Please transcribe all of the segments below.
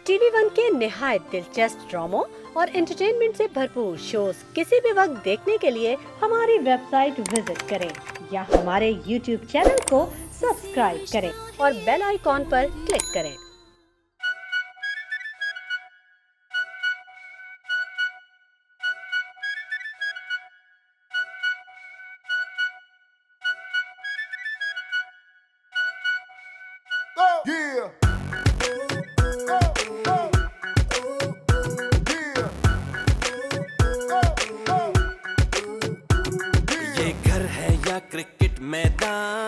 TV one के निहायत दिलचस्प ड्रामों और एंटरटेनमेंट से भरपूर शोज किसी भी वक्त देखने के लिए हमारी वेबसाइट विजिट करें या हमारे यूट्यूब चैनल को सब्सक्राइब करें और बेल आइकॉन पर क्लिक करें। Yeah. ये घर है या क्रिकेट मैदान,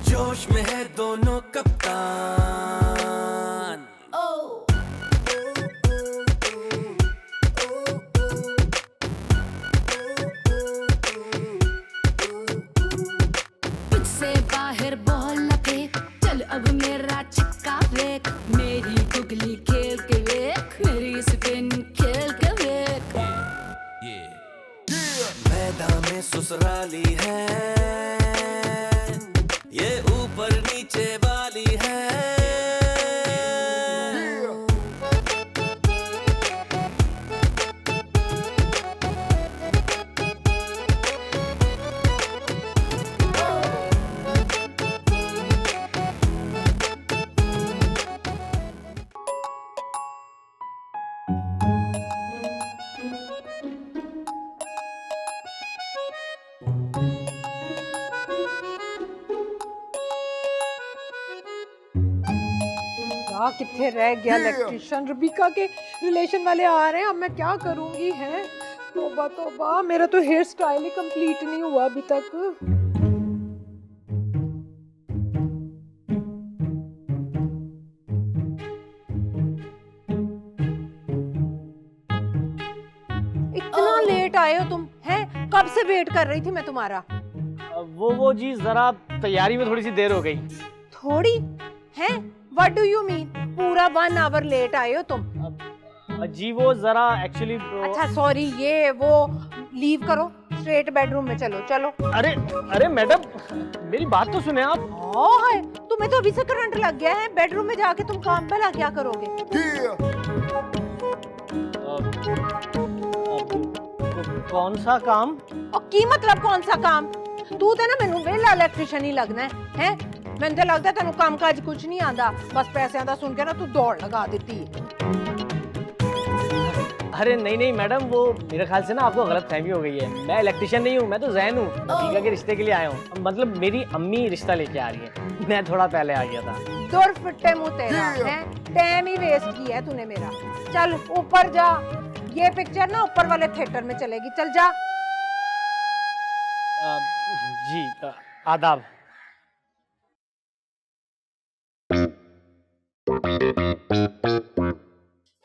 जोश में है दोनों कप्तान। पिच से बाहर बॉल न फेंक, चल अब मेरा छक्का फेंक, मेरी गुगली खेल के देख, मेरी स्पिन खेल के देख। मैदान में ससुराली है, ये ऊपर नीचे वाली है। कितने रह गया इलेक्ट्रिशियन। रबीका के रिलेशन वाले आ रहे हैं, अब मैं क्या करूंगी हैं। तौबा तौबा, मेरा तो हेयर स्टाइल ही कंप्लीट नहीं हुआ अभी तक। इतना लेट आए हो तुम, हैं? कब से वेट कर रही थी मैं तुम्हारा। वो जी जरा तैयारी में थोड़ी सी देर हो गई। थोड़ी हैं? What do you mean? पूरा 1 आवर लेट आए हो तुम। जी वो जरा एक्चुअली अच्छा सॉरी, ये वो लीव करो, स्ट्रेट बेडरूम में चलो चलो। अरे मैडम मेरी बात तो सुने आप। है तुम्हें तो अभी से करंट लग गया है, बेडरूम में जाके तुम काम भला क्या करोगे। कौन सा काम? और की मतलब कौन सा काम? तू तो ना मैनू वेला इलेक्ट्रिशियन ही लगना है। मैंने तो लगता तेनू काम काज कुछ नहीं आंदा, बस पैसों का सुन के ना तू दौड़ लगा देती है। अरे नहीं मैडम, वो मेरे ख्याल से ना आपको गलत फहमी हो गई है। मैं इलेक्ट्रिशियन नहीं हूँ, मैं तो जैन हूँ, रबीका के रिश्ते के लिए आया हूँ। मतलब मेरी अम्मी रिश्ता लेके आ रही है, मैं थोड़ा पहले आ गया था। दूर फिट्टे मुंह तेरा है, टाइम ही वेस्ट किया है तूने मेरा। चल ऊपर जा, ये पिक्चर ना ऊपर वाले थिएटर में चलेगी, चल जा। जी आदाब।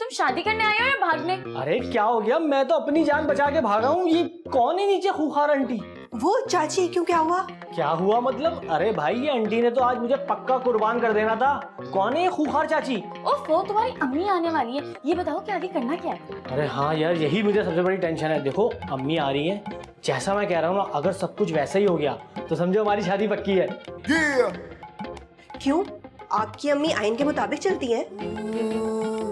तुम शादी करने आए हो या भागने? अरे क्या हो गया, मैं तो अपनी जान बचा के भागा हूँ। ये कौन है नीचे खूंखार आंटी? वो चाची, क्यों क्या हुआ? क्या हुआ मतलब? अरे भाई ये आंटी ने तो आज मुझे पक्का कुर्बान कर देना था। कौन है ये खूंखार चाची? ओफो, तुम्हारी अम्मी आने वाली है, ये बताओ कि आगे करना क्या है? अरे हाँ यार, यही मुझे सबसे बड़ी टेंशन है। देखो अम्मी आ रही है, जैसा मैं कह रहा हूँ ना, अगर सब कुछ वैसा ही हो गया तो समझो हमारी शादी पक्की है। क्यों? आपकी अम्मी आइन के मुताबिक चलती हैं?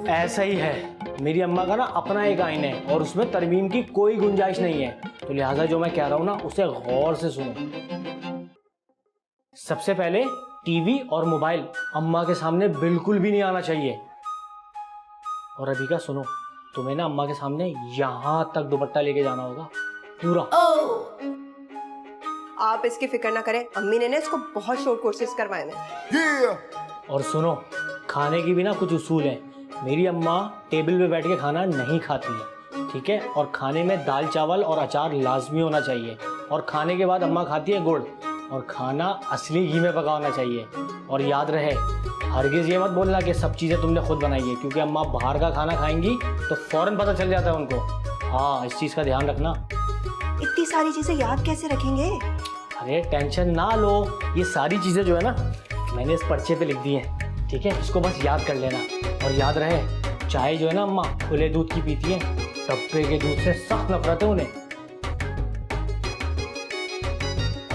ऐसा ही है, मेरी अम्मा का ना अपना एक आइन है और उसमें तरमीम की कोई गुंजाइश नहीं है। तो लिहाजा जो मैं कह रहा हूँ ना, उसे गौर से सुनो। सबसे पहले टीवी और मोबाइल अम्मा के सामने बिल्कुल भी नहीं आना चाहिए। और अभी का सुनो, तुम्हें ना अम्मा के सामने यहाँ तक दुपट्टा लेके जाना होगा पूरा। आप इसकी फिक्र ना करें, अम्मी ने ना इसको बहुत शॉर्ट कोर्सेज करवाए हैं। और सुनो, खाने की भी ना कुछ उसूल हैं। मेरी अम्मा टेबल पे बैठ के खाना नहीं खाती है, ठीक है? और खाने में दाल चावल और अचार लाजमी होना चाहिए। और खाने के बाद अम्मा खाती है गुड़। और खाना असली घी में पका होना चाहिए। और याद रहे, हरगिज़ ये मत बोलना कि सब चीज़ें तुमने खुद बनाई है, क्योंकि अम्मा बाहर का खाना खाएंगी तो फौरन पता चल जाता है उनको। हाँ, इस चीज़ का ध्यान रखना। इतनी सारी चीजें याद कैसे रखेंगे? अरे टेंशन ना लो, ये सारी चीज़ें जो है ना मैंने इस पर्चे पे लिख दी हैं, ठीक है? इसको बस याद कर लेना। और याद रहे, चाय जो है ना अम्मा खुले दूध की पीती है, डब्बे के दूध से सख्त नफरत है उन्हें।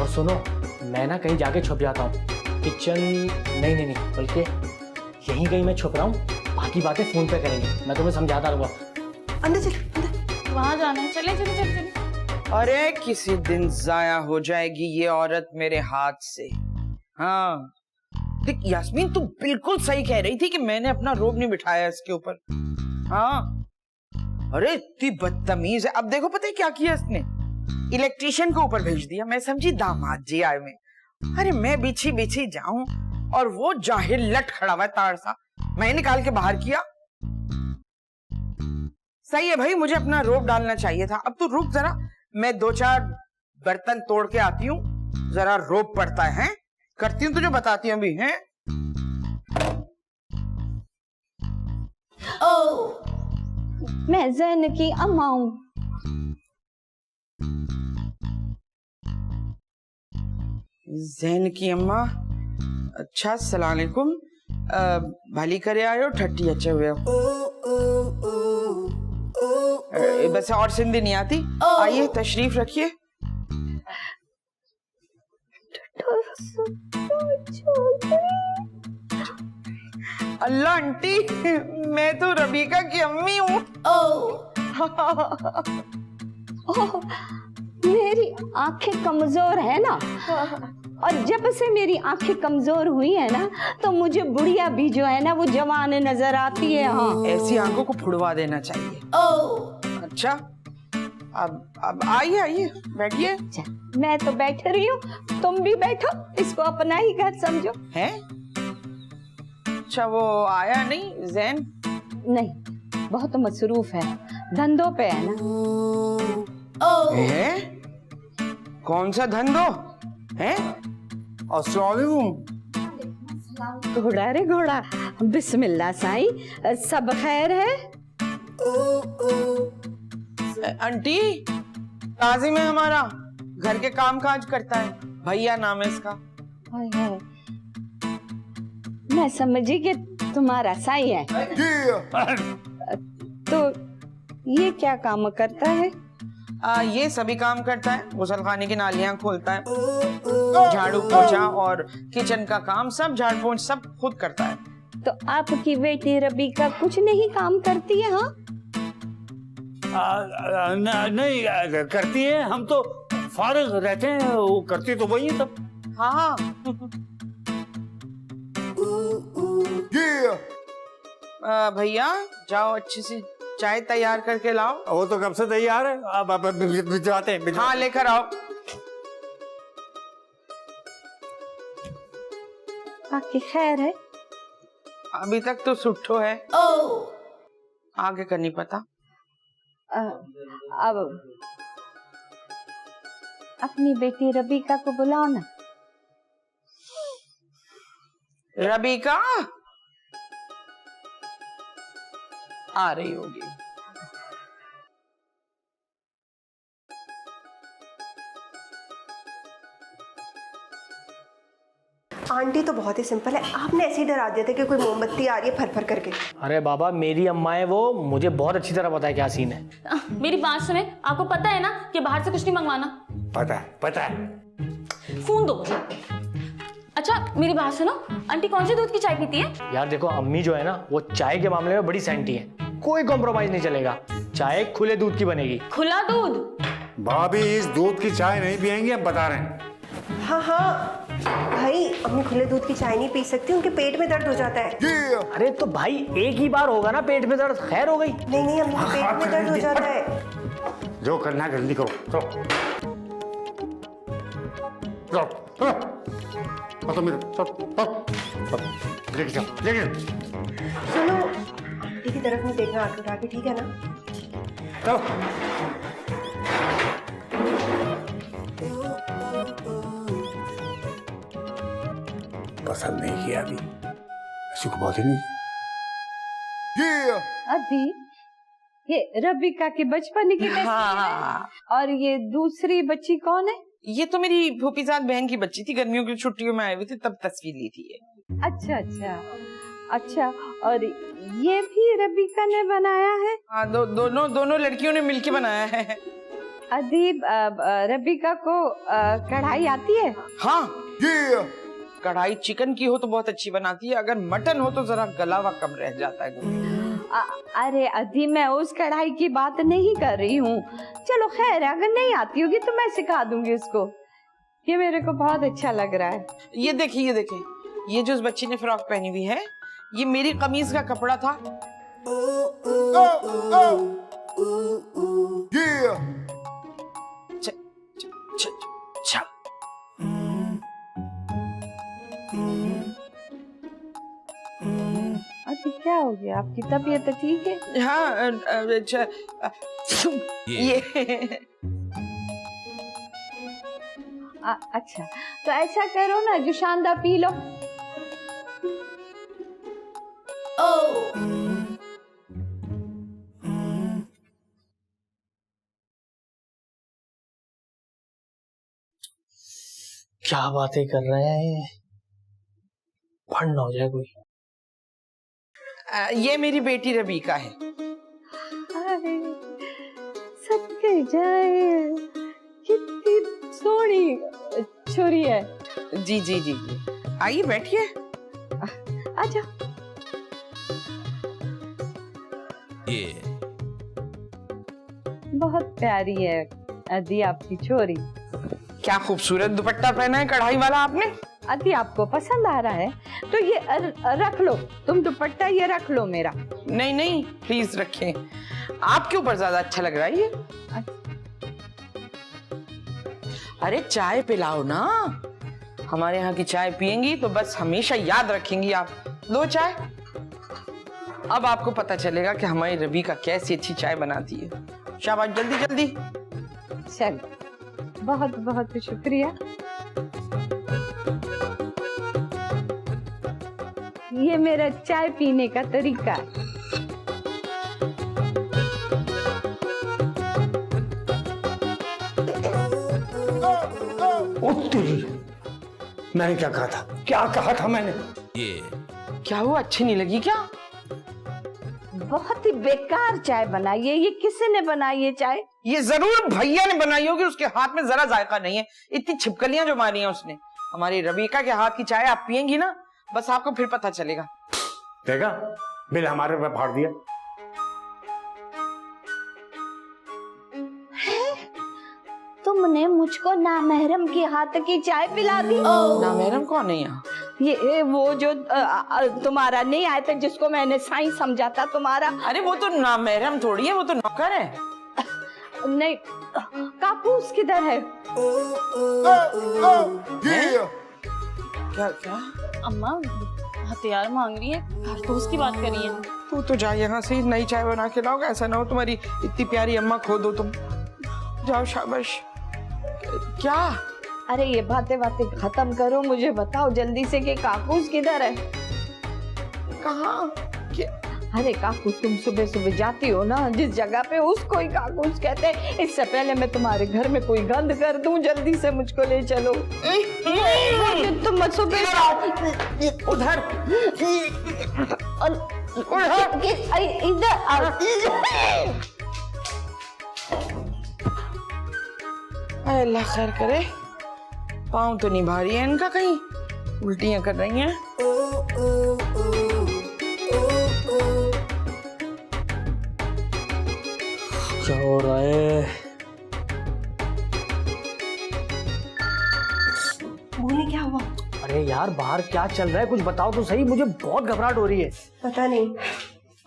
सुनो, मैं ना कहीं जाके छुप जाता हूँ। किचन नहीं, बल्कि यहीं कहीं मैं छुप रहा हूँ, बाकी बातें फोन पे करेंगे, मैं तुम्हें समझाता रहूँगा। अंदर चल अंदर। वहाँ जाना है, चले चले चले चले। अरे किसी दिन जाया हो जाएगी ये औरत मेरे हाथ से। हाँ देख यास्मीन, तू बिल्कुल सही कह रही थी कि मैंने अपना रोब नहीं बिठाया इसके ऊपर। हाँ अरे इतनी बदतमीज है। अब देखो पता है क्या किया इसने, इलेक्ट्रिशियन को ऊपर भेज दिया। मैं समझी दामाद जी आए में, अरे मैं बिछी बिछी जाऊं और वो जाहिल लट खड़ा हुआ है तार सा, मैं निकाल के बाहर किया। सही है भाई, मुझे अपना रोब डालना चाहिए था। अब तू रुक जरा, मैं 2-4 बर्तन तोड़ के आती हूँ, जरा रोब पड़ता है, करती हूँ तुझे बताती हूँ अभी हैं। मैं जैन की अम्मा हूँ। जैन की अम्मा, अच्छा अस्सलाम वालेकुम। भली करे आयो, ठट्टी अच्छे हुए हो। बस और सिंधी नहीं आती, आइए तशरीफ रखिए। अल्लाह आंटी, मैं तो रबीका की अम्मी हूँ। मेरी आंखें कमजोर है ना, और जब से मेरी आंखें कमजोर हुई है ना, तो मुझे बुढ़िया भी जो है ना वो जवान नजर आती है। हाँ, ऐसी आंखों को फुड़वा देना चाहिए। अच्छा अब आइए आइए बैठिए। मैं तो बैठ रही हूँ, तुम भी बैठो, इसको अपना ही घर समझो। हैं? अच्छा वो आया नहीं जैन? नहीं, बहुत मसरूफ है, धंधों पे है ना। है? कौन सा धंधो है? घोड़ा रे घोड़ा, बिस्मिल्लाह साईं, सब खैर है? आंटी, काजिम है हमारा, घर के काम काज करता है, भैया नाम है इसका। हाय हाय, मैं समझी कि तुम्हारा साई है। तो ये क्या काम करता है? ये सभी काम करता है, गुसलखाने की नालियां खोलता है, झाड़ू पोछा और किचन का काम सब, झाड़ पोंछ सब खुद करता है। तो आपकी बेटी रबीका कुछ नहीं काम करती है? हाँ, नहीं करती है, हम तो फारिग रहते हैं, वो करती तो वही है सब। हाँ भैया जाओ अच्छी सी चाय तैयार करके लाओ। वो तो कब से तैयार है, अब भिजवाते हैं। हाँ लेकर आओ। बाकी खैर है? अभी तक तो सुट्ठो है, आगे का नहीं पता। अब अपनी बेटी रबीका को बुलाओ ना। रबीका आ रही होगी। आंटी तो बहुत ही सिंपल है, आपने ऐसे ही डरा दिया था कि कोई मोमबत्ती आ रही है फर फर करके। अरे बाबा, मेरी अम्मा है वो, मुझे बहुत अच्छी तरह पता है क्या सीन है। मेरी बात सुने, आपको पता है ना कि बाहर से कुछ नहीं मंगवाना? पता है। फोन दो मुझे। अच्छा मेरी बात सुनो, आंटी कौन से दूध की चाय पीती है? यार देखो, अम्मी जो है ना वो चाय के मामले में बड़ी सैंटी है, कोई कॉम्प्रोमाइज नहीं चलेगा, चाय खुले दूध की बनेगी। खुला दूध? भाभी इस दूध की चाय नहीं पियेंगे, अब बता रहे हैं। हाँ भाई, अम्मी खुले दूध की चाय नहीं पी सकती, उनके पेट में दर्द हो जाता है। अरे तो भाई एक ही बार होगा ना पेट में दर्द, खैर हो गई। नहीं अम्मी के पेट में दर्द हो जाता है। जो करना है जल्दी करो। तो मेरे लेके जाओ। सुनो, आंटी की तरफ नहीं देखना आंख उठा के, ठीक है ना? पसंद नहीं किया अभी, ऐसी को बात ही नहीं। अभी ये रबीका की बचपन की तस्वीर है। और ये दूसरी बच्ची कौन है? ये तो मेरी भूपीजाद बहन की बच्ची थी, गर्मियों की छुट्टियों में आई हुई थी तब तस्वीर ली थी ये। अच्छा, और ये भी रबीका ने बनाया है? हाँ, दोनों लड़कियों ने मिलके बनाया है। अदीब, रबीका को कढ़ाई आती है? हाँ कढ़ाई चिकन की हो तो बहुत अच्छी बनाती है, अगर मटन हो तो जरा गला हुआ कम रह जाता है। अरे अदी, मैं उस कढ़ाई की बात नहीं कर रही हूँ। चलो खैर, अगर नहीं आती होगी तो मैं सिखा दूंगी उसको। ये मेरे को बहुत अच्छा लग रहा है। ये देखिए, ये देखिए, ये जो उस बच्ची ने फ्रॉक पहनी हुई है, ये मेरी कमीज का कपड़ा था। अभी क्या हो गया? आपकी तबीयत तो ठीक है? हाँ, ये अच्छा, तो ऐसा करो ना, जो शानदार पी लो। क्या बातें कर रहे हैं, फंड ना हो जाए कोई। ये मेरी बेटी रबीका है। अरे सदके जाए, कितनी सोहनी छोरी है। जी जी जी जी, आइए बैठिए। आजा। ये बहुत प्यारी है अदी आपकी छोरी। क्या खूबसूरत दुपट्टा पहना है कढ़ाई वाला आपने। अदी आपको पसंद आ रहा है तो ये रख लो, तुम दुपट्टा ये रख लो मेरा। नहीं नहीं, प्लीज रखें, आपके ऊपर ज्यादा अच्छा लग रहा है ये। अरे चाय पिलाओ ना, हमारे यहाँ की चाय पियेंगी तो बस हमेशा याद रखेंगी आप। दो चाय। अब आपको पता चलेगा कि हमारी रबीका कैसी अच्छी चाय बनाती है। शाबाश, जल्दी जल्दी। चल, बहुत बहुत शुक्रिया। ये मेरा चाय पीने का तरीका है। मैंने क्या कहा था, क्या कहा था मैंने? ये क्या हुआ, अच्छी नहीं लगी क्या? बहुत ही बेकार चाय बनाई है। ये किसने बनाई है चाय? ये जरूर भैया ने बनाई होगी, उसके हाथ में जरा जायका नहीं है। इतनी छिपकलियां जो मारी हैं उसने। हमारी रबीका के हाथ की चाय आप पियेंगी ना, बस आपको फिर पता चलेगा। देखा, बिल हमारे पे फाड़ दिया। तुमने मुझको नामहरम के हाथ की चाय पिला दी। नामहरम कौन है यहाँ? ये वो जो तुम्हारा नहीं आया था, जिसको मैंने साईं समझा था तुम्हारा। अरे वो तो नामहरम थोड़ी है, वो तो नौकर है। नहीं, कापूस किधर है? क्या क्या? अम्मा हथियार मांग रही है, कारतूस की बात कर रही है। तू तो जा यहाँ से, नई चाय बना के लाओ। ऐसा ना हो तुम्हारी इतनी प्यारी अम्मा खो दो तुम। जाओ, शाबाश। क्या? अरे ये बातें खत्म करो, मुझे बताओ जल्दी से कि काकूस किधर है? कहाँ? अरे काकूस, तुम सुबह सुबह जाती हो ना जिस जगह पे, उसको ही काकूस कहते हैं। इससे पहले मैं तुम्हारे घर में कोई गंद कर दूं, जल्दी से मुझको ले चलो। तुम सुबह उधर इधर। अल्लाह खैर करे। पाँव तो नहीं भारी है इनका, कहीं उल्टियां कर रही हैं। क्या हो रहा है? बोले क्या हुआ? अरे यार, बाहर क्या चल रहा है, कुछ बताओ तो सही, मुझे बहुत घबराहट हो रही है। पता नहीं,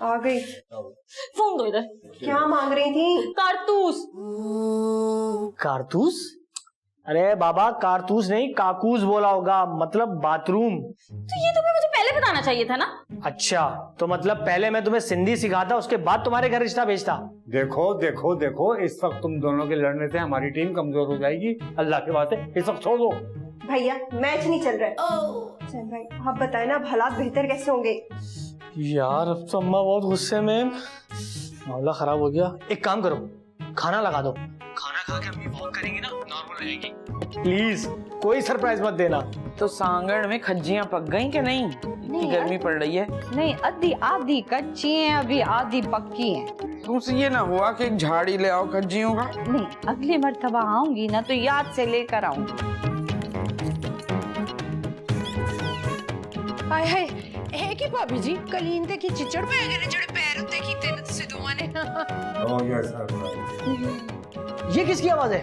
आ गई। फोन दो इधर। क्या मांग रही थी? कारतूस। कारतूस? अरे बाबा, कारतूस नहीं, काकूस बोला होगा, मतलब बाथरूम। तो ये तुम्हें मुझे पहले बताना चाहिए था ना। अच्छा, तो मतलब पहले मैं तुम्हें सिंधी सिखाता, उसके बाद तुम्हारे घर रिश्ता भेजता। देखो देखो देखो, इस वक्त तुम दोनों के लड़ने से हमारी टीम कमजोर हो जाएगी। अल्लाह के वास्ते इस वक्त छोड़ दो। भैया, मैच नहीं चल रहा है। चल भाई, आप बताए ना, अब हालात बेहतर कैसे होंगे? यार अब तो अम्मा बहुत गुस्से में, मामला खराब हो गया। एक काम करो, खाना लगा दो, खाना खा के अम्मी फोन करेंगी ना, नॉर्मल रहेगी। प्लीज कोई सरप्राइज मत देना। तो सांगड़ में खज्जियां पक गई कि नहीं? इतनी गर्मी पड़ रही है। नहीं, आधी कच्ची हैं, अभी आधी पक्की हैं। तुमसे ये ना हुआ कि एक झाड़ी ले आओ खज्जियों का? नहीं, अगली मर्तबा आऊंगी ना तो याद से लेकर आऊंगी। ਹਾਏ ਹਾਏ ਇਹ ਕੀ ਭਾਬੀ ਜੀ ਕਲੀਨ ਤੇ ਕੀ ਚਿੱਚੜ ਪੈ ਗਏ ਨੇ ਜਿਹੜੇ ਪੈਰ ਉੱਤੇ ਕੀਤੇ ਨੇ ਤੁਸੀਂ ਦੋਵਾਂ ਨੇ ये किसकी आवाज है?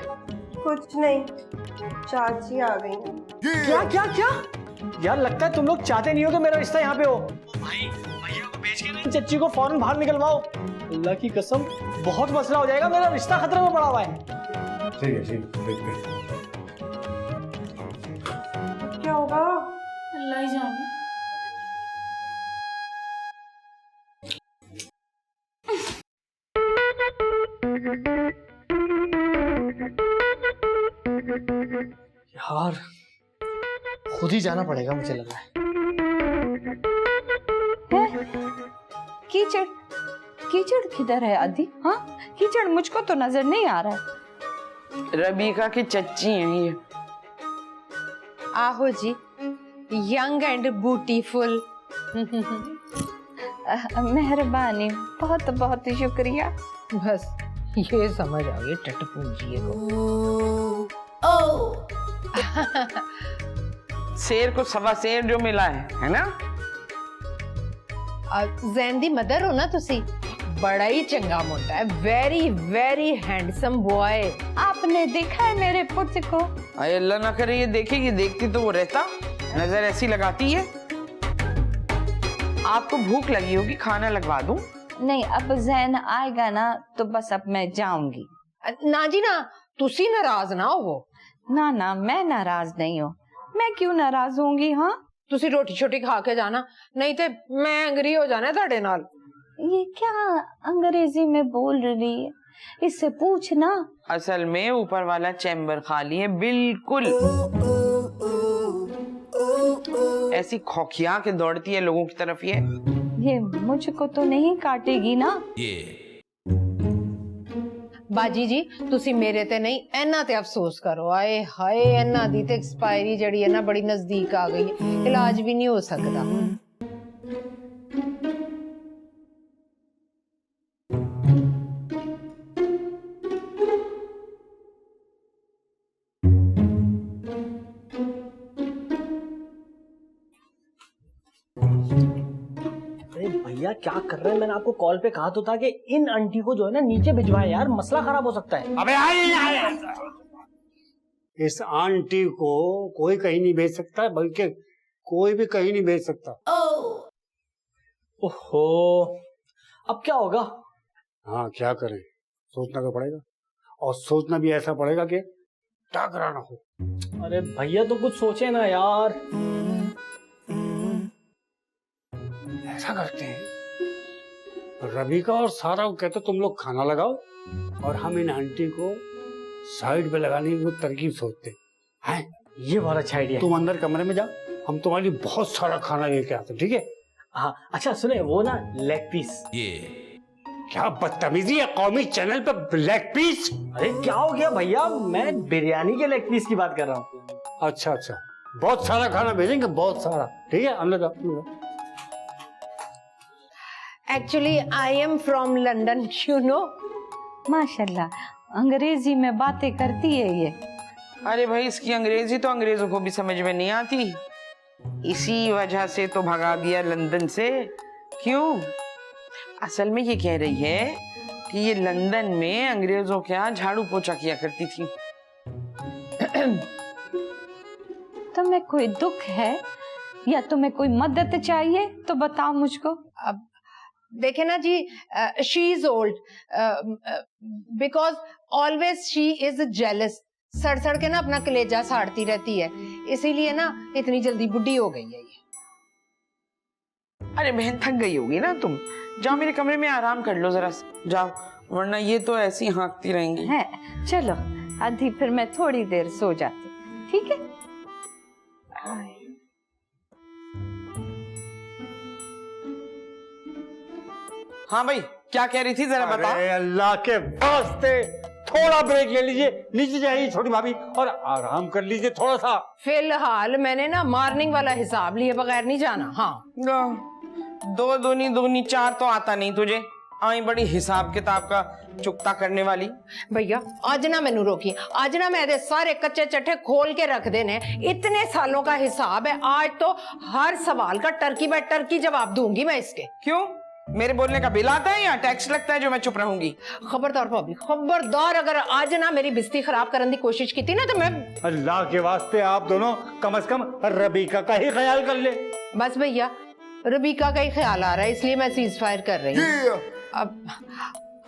कुछ नहीं, चाची आ गई हैं। क्या क्या क्या? यार लगता है तुम लोग चाहते नहीं हो कि मेरा रिश्ता यहाँ पे हो। भाई भैया को भेज के ना चच्ची को फौरन बाहर निकलवाओ। अल्लाह की कसम बहुत मसला हो जाएगा, मेरा रिश्ता खतरे में पड़ा हुआ है। ठीक है देखते हैं। क्या होगा? अल्लाह ही जाने। यार खुद ही जाना पड़ेगा मुझे लग रहा है। कीचड़ कीचड़ किधर है आदि? हाँ कीचड़ मुझको तो नजर नहीं आ रहा है। रबीका की चच्ची हैं ये। आहो जी, यंग एंड ब्यूटीफुल। मेहरबानी, बहुत बहुत शुक्रिया। बस ये समझ आ गई टटपूंजी को। शेर को सवा शेर जो मिला है ना? जैन दी मदर हो ना तुसी, बड़ा ही चंगा मुंडा है, वेरी वेरी हैंडसम बॉय। आपने देखा है मेरे पुत्र को? अरे अल्लाह ना करे ये देखेगी, देखती तो वो रहता, नजर ऐसी लगाती है। आपको भूख लगी होगी, खाना लगवा दूं? नहीं, अब जैन आएगा ना तो बस अब मैं जाऊंगी। ना जी ना, तुसी नाराज ना हो। ना ना मैं नाराज नहीं हूँ। मैं क्यों नाराज होंगी? हाँ तुसी रोटी छोटी खा के जाना, नहीं तो मैं एंग्री हो जाना ਤੁਹਾਡੇ ਨਾਲ। ये क्या अंग्रेजी में बोल रही है? इससे पूछना। असल में ऊपर वाला चैम्बर खाली है बिल्कुल। ऐसी खोखिया के दौड़ती है लोगों की तरफ ये मुझको तो नहीं काटेगी ना? बाजी जी तुसी मेरे ते नहीं इन्ना ते अफसोस करो। आए हाय इन्ना दी ते एक्सपायरी जड़ी है ना बड़ी नजदीक आ गई है, इलाज भी नहीं हो सकता। भैया क्या कर रहे हैं? मैंने आपको कॉल पे कहा तो था कि इन आंटी को जो है ना नीचे भिजवाएं यार, मसला खराब हो सकता है। अबे इस आंटी को कोई कहीं नहीं भेज सकता, बल्कि कोई भी कहीं नहीं भेज सकता। ओहो, अब क्या होगा? हाँ क्या करें, सोचना तो पड़ेगा, और सोचना भी ऐसा पड़ेगा कि टकरा ना हो। अरे भैया तो कुछ सोचे ना यार। ऐसा करते हैं, रबीका और सारा को कहते तुम लोग खाना लगाओ और हम इन आंटी को साइड पे लगाने की तरकीब सोचते हैं। ये बहुत अच्छा आइडिया। तुम अंदर कमरे में जाओ, हम तुम्हारे लिए बहुत सारा खाना लेके आते हैं, ठीक है? हाँ अच्छा सुने, वो ना लेग पीस। क्या बदतमीजी है, कौमी चैनल पे लेग पीस? अरे क्या हो गया भैया, मैं बिरयानी के लेग पीस की बात कर रहा हूँ। अच्छा अच्छा, बहुत सारा खाना भेजेंगे, बहुत सारा, ठीक है? अंदर जाओ। Actually I am from London, you know. माशाल्लाह, अंग्रेजी में बातें करती है ये। अरे भाई इसकी अंग्रेजी तो अंग्रेजों को भी समझ में नहीं आती, इसी वजह से तो भगा दिया लंदन से। क्यों? असल में ये कह रही है कि ये लंदन में अंग्रेजों के यहाँ झाड़ू पोछा किया करती थी। तुम्हें कोई दुख है या तुम्हें कोई मदद चाहिए तो बताओ मुझको। अब देखे ना जी, she is old because always she is jealous. सड़ सड़ के ना अपना कलेजा साड़ती रहती है, इसीलिए ना इतनी जल्दी बुढ़ी हो गई है ये। अरे बहन थक गई होगी ना तुम, जाओ मेरे कमरे में आराम कर लो जरा, जाओ, वरना ये तो ऐसी हाँकती रहेंगी। है चलो आधी, फिर मैं थोड़ी देर सो जाती, ठीक है? हाँ भाई क्या कह रही थी जरा बता। अरे अल्लाह के वास्ते थोड़ा ब्रेक ले लीजिए, नीचे जाइए छोटी भाभी और आराम कर लीजिए थोड़ा सा। फिलहाल मैंने ना मॉर्निंग वाला हिसाब लिए बगैर नहीं जाना। हाँ दो दूनी दूनी चार तो आता नहीं तुझे, आई बड़ी हिसाब किताब का चुकता करने वाली। भैया आज ना मैनू रोकी, आज ना मेरे सारे कच्चे चट्टे खोल के रख देने। इतने सालों का हिसाब है, आज तो हर सवाल का टर्की बाय टर्की जवाब दूंगी मैं इसके। क्यों, मेरे बोलने का बिल आता है या टैक्स लगता है जो मैं चुप रहूंगी? खबरदार भाभी, खबरदार, अगर आज ना मेरी बिस्ती खराब करने की कोशिश की थी ना तो मैं। अल्लाह के वास्ते आप दोनों कम से कम रबीका का ही ख्याल कर ले। बस भैया, रबीका का ही ख्याल आ रहा है, इसलिए मैं सीज फायर कर रही हूँ। अब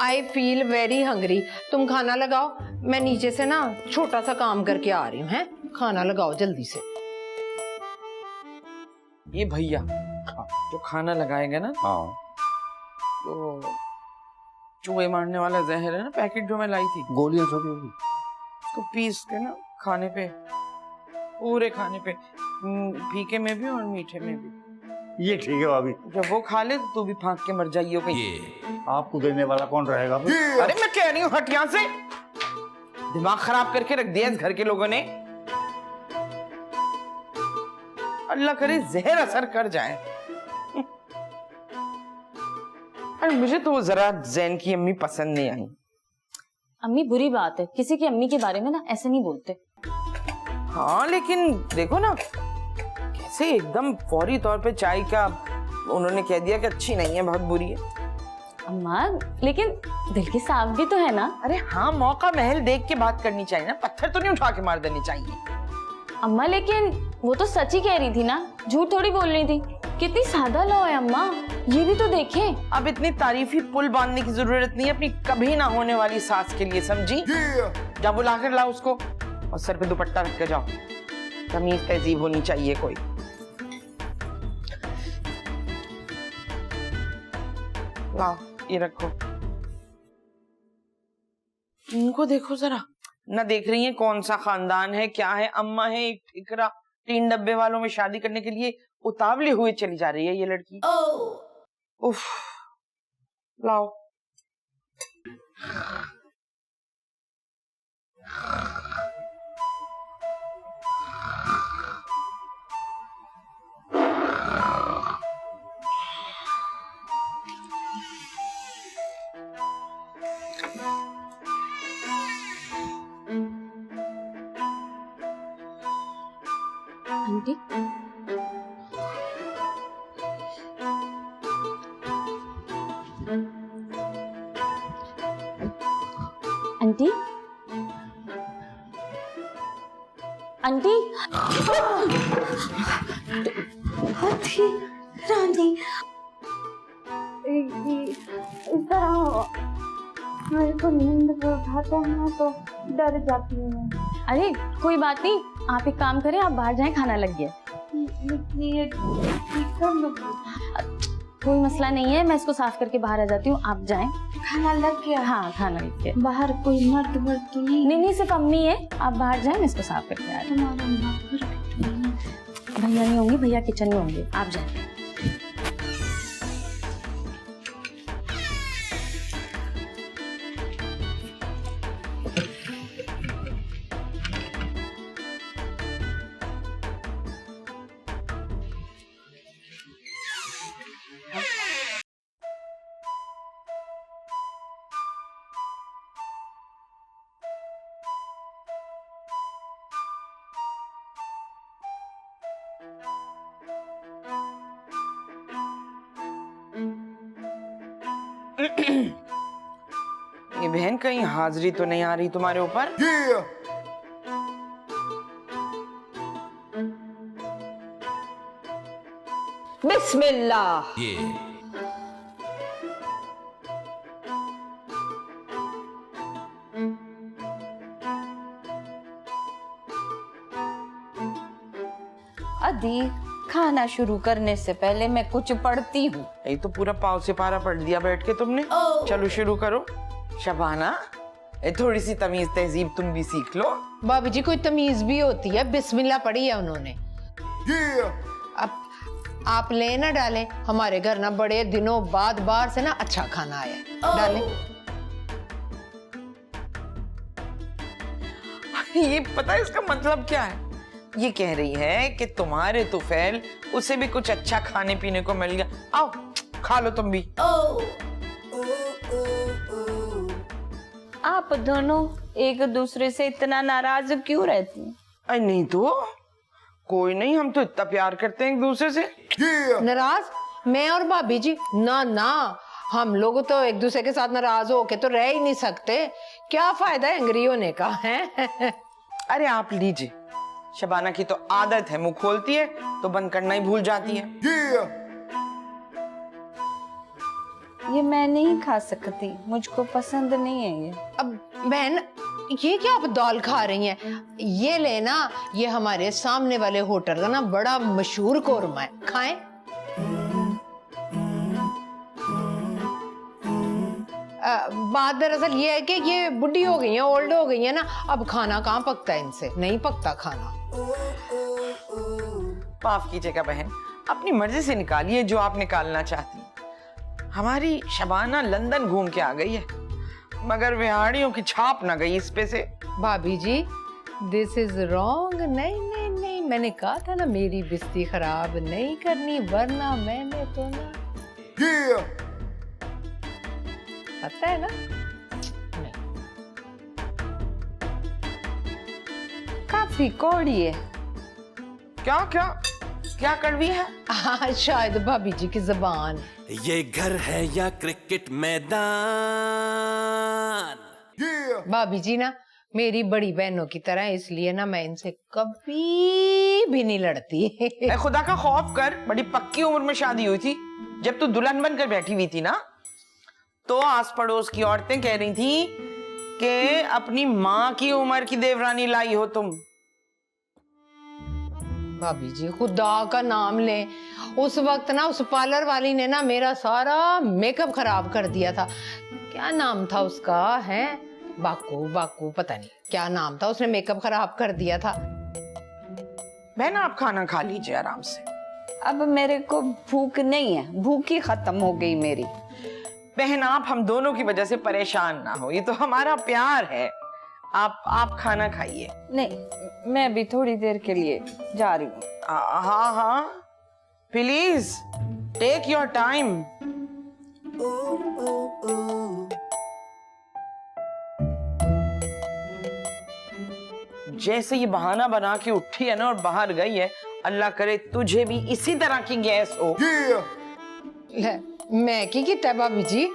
आई फील वेरी हंग्री। तुम खाना लगाओ, मैं नीचे से ना छोटा सा काम करके आ रही हूँ। हैं, खाना लगाओ जल्दी से। ये भैया जो खाना लगाएगा ना, हाँ तो चूहे मारने वाला जहर है ना, पैकेट जो मैं लाई थी, गोलियां छोटी होगी, उसको पीस के ना खाने पे, पूरे खाने पे, फीके में भी और मीठे में भी। ये ठीक है भाभी। जब वो खा ले तो तू भी फांक के मर जाइयो कहीं। आपको देने वाला कौन रहेगा? अरे मैं कह रही हूँ हट यहाँ से, दिमाग खराब करके रख दिया इस घर के लोगों ने। अल्लाह करे जहर असर कर जाए। अरे मुझे तो जरा जैन की अम्मी पसंद नहीं आई। अम्मी बुरी बात है, किसी की अम्मी के बारे में ना ऐसे नहीं बोलते। हाँ लेकिन देखो ना कैसे एकदम फौरी तौर पे चाय का उन्होंने कह दिया कि अच्छी नहीं है, बहुत बुरी है। अम्मा लेकिन दिल की साफ भी तो है ना। अरे हाँ, मौका महल देख के बात करनी चाहिए ना, पत्थर तो नहीं उठा के मार देनी चाहिए। अम्मा लेकिन वो तो सच ही कह रही थी ना, झूठ थोड़ी बोल रही थी। कितनी सादा लॉ है अम्मा, ये भी तो देखें। अब इतनी तारीफी पुल बांधने की जरूरत नहीं है अपनी कभी ना होने वाली सास के लिए, समझी? जा बुला कर लाओ उसको और सर पे दुपट्टा रख के जाओ। तमीज तहजीब होनी चाहिए कोई। लाओ ये रखो। इनको देखो जरा, ना देख रही है कौन सा खानदान है, क्या है। अम्मा है एक ठिकरा, 3 डब्बे वालों में शादी करने के लिए उतावली हुए चली जा रही है ये लड़की। उफ, लाओ। आंटी आंटी आंटी हाथी रानी, इधर आओ। मेरे को नींद उठाता है ना तो डर जाती हूँ। अरे कोई बात नहीं, आप एक काम करें, आप बाहर जाएं, खाना लग गया। ये ठीक कर लो। कोई मसला नहीं है, मैं इसको साफ करके बाहर आ जाती हूँ, आप जाएं। खाना लग गया? हाँ खाना लग गया। बाहर कोई मर्द वर्द तो नहीं? नहीं सिर्फ अम्मी है, आप बाहर जाएं, मैं इसको साफ करके आ रही हूँ। भैया नहीं होंगे, भैया किचन में होंगे, आप जाएं। ये बहन कहीं हाजिरी तो नहीं आ रही तुम्हारे ऊपर? बिस्मिल्लाह। अदी, खाना शुरू करने से पहले मैं कुछ पढ़ती हूँ। यही तो पूरा पाव से पारा पढ़ दिया बैठ के तुमने। चलो शुरू करो। शबाना, थोड़ी सी तमीज तहजीब तुम भी सीख लो। भाभी जी कोई तमीज भी होती है, बिस्मिल्लाह पढ़ी है उन्होंने। अब आप ले ना डालें, हमारे घर ना बड़े दिनों बाद बाहर से ना अच्छा खाना आया, डालें। ये पता है इसका मतलब क्या है? ये कह रही है कि तुम्हारे तुफैल उसे भी कुछ अच्छा खाने पीने को मिल गया, आओ खा लो तुम भी। आप दोनों एक दूसरे से इतना नाराज क्यों रहती हैं? अरे नहीं तो कोई नहीं, हम तो इतना प्यार करते हैं एक दूसरे से। नाराज मैं और भाभी जी? ना ना, हम लोग तो एक दूसरे के साथ नाराज होके तो रह ही नहीं सकते। क्या फायदा है एंग्री होने का है? अरे आप लीजिए, शबाना की तो आदत है, मुंह खोलती है तो बंद करना ही भूल जाती है। ये मैं नहीं खा सकती, मुझको पसंद नहीं है ये। अब बहन ये क्या आप दाल खा रही हैं? ये लेना, ये हमारे सामने वाले होटल का ना बड़ा मशहूर कोरमा है, खाएं। बात दरअसल ये है कि ये बुढ़ी हो गई है, ओल्ड हो गई है ना, अब खाना कहाँ पकता है इनसे, नहीं पकता खाना। माफ कीजिएगा बहन, अपनी मर्जी से निकालिए जो आप निकालना चाहती हैं। हमारी शबाना लंदन घूम के आ गई है, मगर विहाड़ियों की छाप ना गई इस पे से। भाभी जी दिस इज रॉन्ग। नहीं नहीं नहीं, मैंने कहा था ना मेरी बिस्ती खराब नहीं करनी, वरना मैंने तो ना पता है ना। काफी कौड़ी है। क्या क्या क्या कड़वी है? हाँ शायद भाभी जी की जबान। ये घर है या क्रिकेट मैदान। भाभी जी ना मेरी बड़ी बहनों की तरह, इसलिए ना मैं इनसे कभी भी नहीं लड़ती। ए खुदा का खौफ कर, बड़ी पक्की उम्र में शादी हुई थी, जब तू दुल्हन बनकर बैठी हुई थी ना, तो आस पड़ोस की औरतें कह रही थी कि अपनी माँ की उम्र की देवरानी लाई हो तुम। भाभी जी खुदा का नाम ले, उस वक्त ना उस पार्लर वाली ने ना मेरा सारा मेकअप खराब कर दिया था। क्या नाम था उसका? है बाकू बाकू, पता नहीं क्या नाम था, उसने मेकअप खराब कर दिया था। बहन आप खाना खा लीजिए आराम से। अब मेरे को भूख नहीं है, भूख ही खत्म हो गई मेरी। बहन आप हम दोनों की वजह से परेशान ना हो, ये तो हमारा प्यार है। आप खाना खाइए। नहीं, मैं भी थोड़ी देर के लिए जा रही हूँ। हाँ हाँ प्लीज टेक योर टाइम। जैसे ये बहाना बना के उठी है ना और बाहर गई है, अल्लाह करे तुझे भी इसी तरह की गैस हो। ले, मैं की किता है भाभी जी?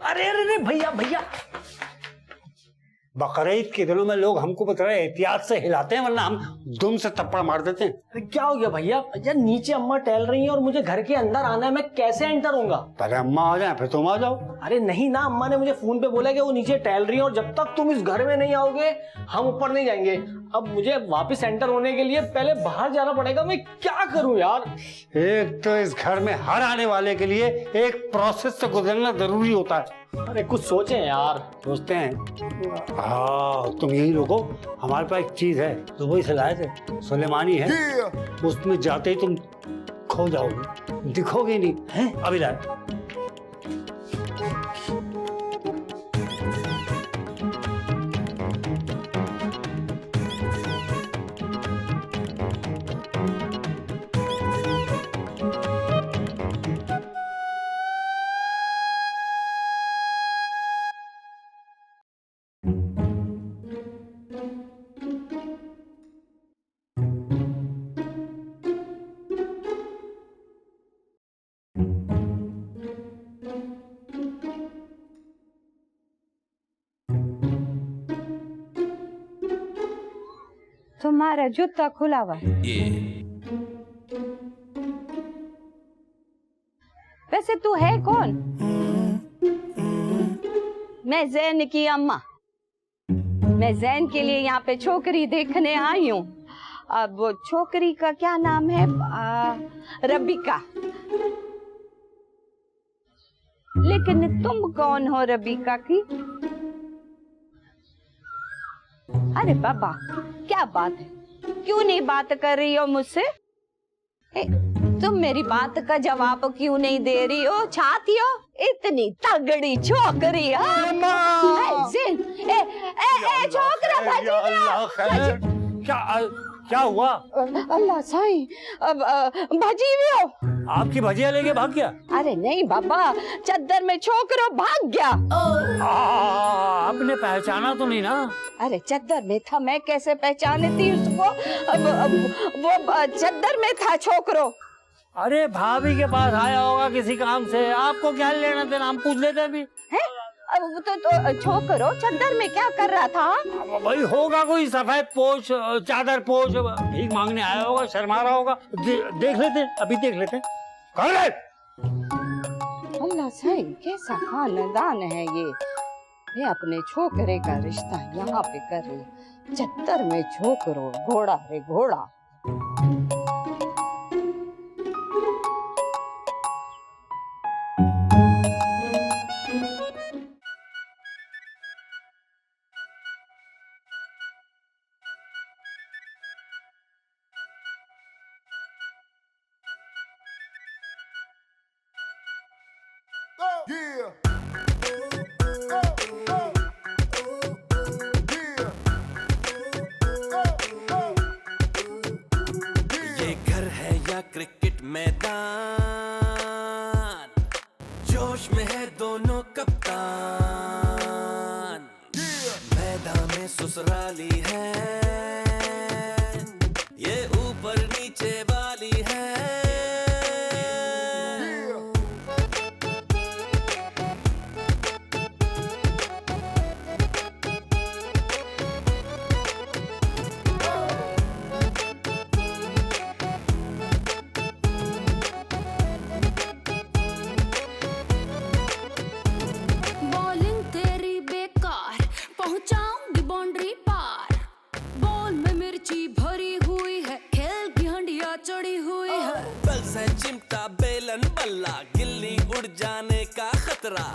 अरे अरे अरे भैया भैया, बकरीद के दिनों में लोग हमको बता रहे एहतियात से हिलाते हैं, वरना हम दुम से थप्पड़ मार देते हैं। अरे क्या हो गया भैया? यार नीचे अम्मा टहल रही हैं और मुझे घर के अंदर आना है, मैं कैसे एंटर होऊंगा? पहले अम्मा आ जाए फिर तुम आ जाओ। अरे नहीं ना, अम्मा ने मुझे फोन पे बोला कि वो नीचे टहल रही है और जब तक तुम इस घर में नहीं आओगे हम ऊपर नहीं जाएंगे। अब मुझे वापस एंटर होने के लिए पहले बाहर जाना पड़ेगा, मैं क्या करूं यार? एक तो इस घर में हर आने वाले के लिए एक प्रोसेस से गुजरना जरूरी होता है। अरे कुछ सोचें यार। सोचते हैं। हाँ तुम यही लोगो, हमारे पास एक चीज है तो वही सलाह थे, सुलेमानी है, उसमें जाते ही तुम खो जाओगे, दिखोगे नहीं है। अभी लाए। तुम्हारा जूता खुला हुआ है। वैसे तू है कौन? मैं जैन की अम्मा। मैं जैन के लिए यहाँ पे छोकरी देखने आई हूँ। अब वो छोकरी का क्या नाम है? रबीका। लेकिन तुम कौन हो रबीका की? अरे बाबा क्या बात है, क्यों नहीं बात कर रही हो मुझसे? तुम मेरी बात का जवाब क्यों नहीं दे रही हो? चाहती हो इतनी तगड़ी छोकरी? छोकरा क्या हुआ? अल्लाह साईं, भजी भी हो? आपकी भजिया लेके भाग गया? अरे नहीं बाबा, चद्दर में छोकरो भाग गया। आपने पहचाना तो नहीं ना? अरे चद्दर में था, मैं कैसे पहचानती उसको? वो चद्दर में था छोकरो। अरे भाभी के पास आया होगा किसी काम से, आपको क्या लेना देना, हम पूछ लेते अभी। है? अब तो छोकरो चद्दर में क्या कर रहा था? भाई होगा कोई सफेद पोश, चादर पोश, भीख मांगने आया होगा, शर्मा रहा होगा। देख लेते, अभी देख लेते। कौन है? अल्लाह साईं, कैसा खानदान है ये अपने छोकरे का रिश्ता यहाँ पे कर रही। चद्दर में छोकरो, घोड़ा रे घोड़ा। क्रिकेट मैदान, जोश में है दोनों कप्तान, मैदान में ससुराली है, ये ऊपर नीचे वाली है। पहुंचाऊंगी बाउंड्री पार, बॉल में मिर्ची भरी हुई है, खेल की हंडिया चढ़ी हुई है। बल से चिमटा बेलन बल्ला, गिल्ली उड़ जाने का खतरा।